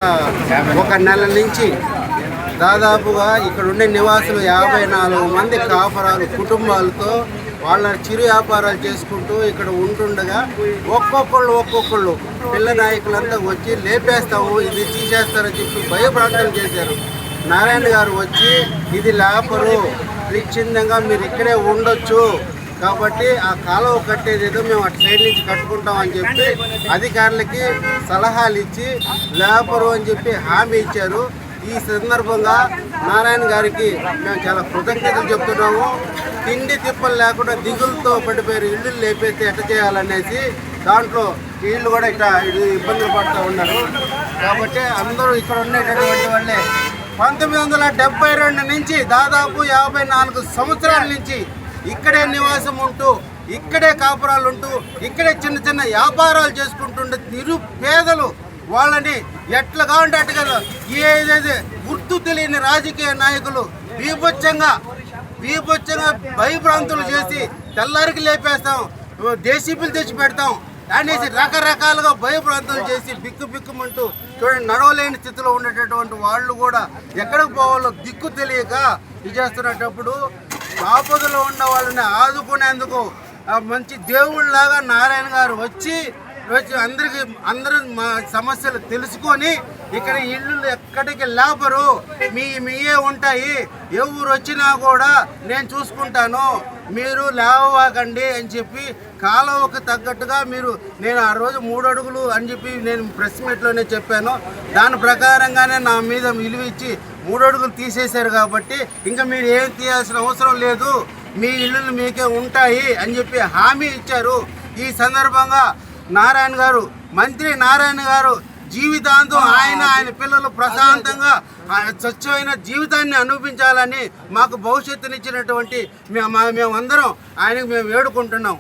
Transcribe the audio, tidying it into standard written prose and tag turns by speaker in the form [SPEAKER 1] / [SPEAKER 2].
[SPEAKER 1] ఒక నెల నుంచి దాదాపుగా ఇక్కడ ఉండే నివాసులు 54 మంది కాపురాలు కుటుంబాలతో వాళ్ళ చిరు వ్యాపారాలు చేసుకుంటూ ఇక్కడ ఉంటుండగా ఒక్కొక్కళ్ళు పిల్ల నాయకులంతా వచ్చి లేపేస్తాము, ఇది తీసేస్తారని చెప్పి భయప్రాంతం చేశారు. నారాయణ గారు వచ్చి ఇది లేపరు, నిశ్చిందంగా మీరు ఇక్కడే ఉండొచ్చు, కాబట్టి ఆ కాలువ కట్టేది ఏదో మేము అటు సైడ్ నుంచి కట్టుకుంటామని చెప్పి అధికారులకి సలహాలు ఇచ్చి లేపరు అని చెప్పి హామీ ఇచ్చారు. ఈ సందర్భంగా నారాయణ గారికి మేము చాలా కృతజ్ఞతలు చెప్తున్నాము. తిండి తిప్పలు లేకుండా దిగులతో పడిపోయారు, ఇళ్ళు లేపేస్తే ఎట్ట చేయాలనేసి దాంట్లో వీళ్ళు కూడా ఇట్లా ఇబ్బందులు పడుతూ ఉన్నారు. కాబట్టి అందరూ ఇక్కడ ఉండేటటువంటి వాళ్ళే 1972 నుంచి దాదాపు 54 సంవత్సరాల నుంచి ఇక్కడే నివాసం ఉంటూ ఇక్కడే కాపురాలు ఉంటూ ఇక్కడే చిన్న చిన్న వ్యాపారాలు చేసుకుంటుండే నిరుపేదలు వాళ్ళని ఎట్లా కావాలంటే అట్టుగా ఏదైతే గుర్తు తెలియని రాజకీయ నాయకులు బీభత్సంగా భయభ్రాంతులు చేసి తెల్లారికి లేపేస్తాం, జేసీబీలు తెచ్చి పెడతాం అనేసి రకరకాలుగా భయభ్రాంతులు చేసి బిక్కుమంటూ చూడండి, నడవలేని స్థితిలో ఉండేటటువంటి వాళ్ళు కూడా ఎక్కడికి పోవాలో దిక్కు తెలియక ఇది చేస్తున్నప్పుడు ఆపదలో ఉన్న వాళ్ళని ఆదుకునేందుకు మంచి దేవుళ్ళలాగా నారాయణ గారు వచ్చి అందరూ మా సమస్యలు తెలుసుకొని ఇక్కడ ఇళ్ళు ఎక్కడికి లేపరు, మీయే ఉంటాయి, ఎవరు వచ్చినా కూడా నేను చూసుకుంటాను, మీరు లేవకండి అని చెప్పి కాలువకు తగ్గట్టుగా నేను ఆ రోజు 3 అడుగులు అని చెప్పి నేను ప్రెస్ మీట్లోనే చెప్పాను. దాని ప్రకారంగానే నా మీద విలువ ఇచ్చి 3 అడుగులు తీసేశారు. కాబట్టి ఇంకా మీరు ఏం తీయాల్సిన అవసరం లేదు, మీ ఇళ్ళు మీకే ఉంటాయి అని చెప్పి హామీ ఇచ్చారు. ఈ సందర్భంగా మంత్రి నారాయణ గారు జీవితాంతం ఆయన పిల్లలు ప్రశాంతంగా స్వచ్ఛమైన జీవితాన్ని అనుభవించాలని మాకు భవిష్యత్తునిచ్చినటువంటి మేమందరం ఆయనకు మేము వేడుకుంటున్నాం.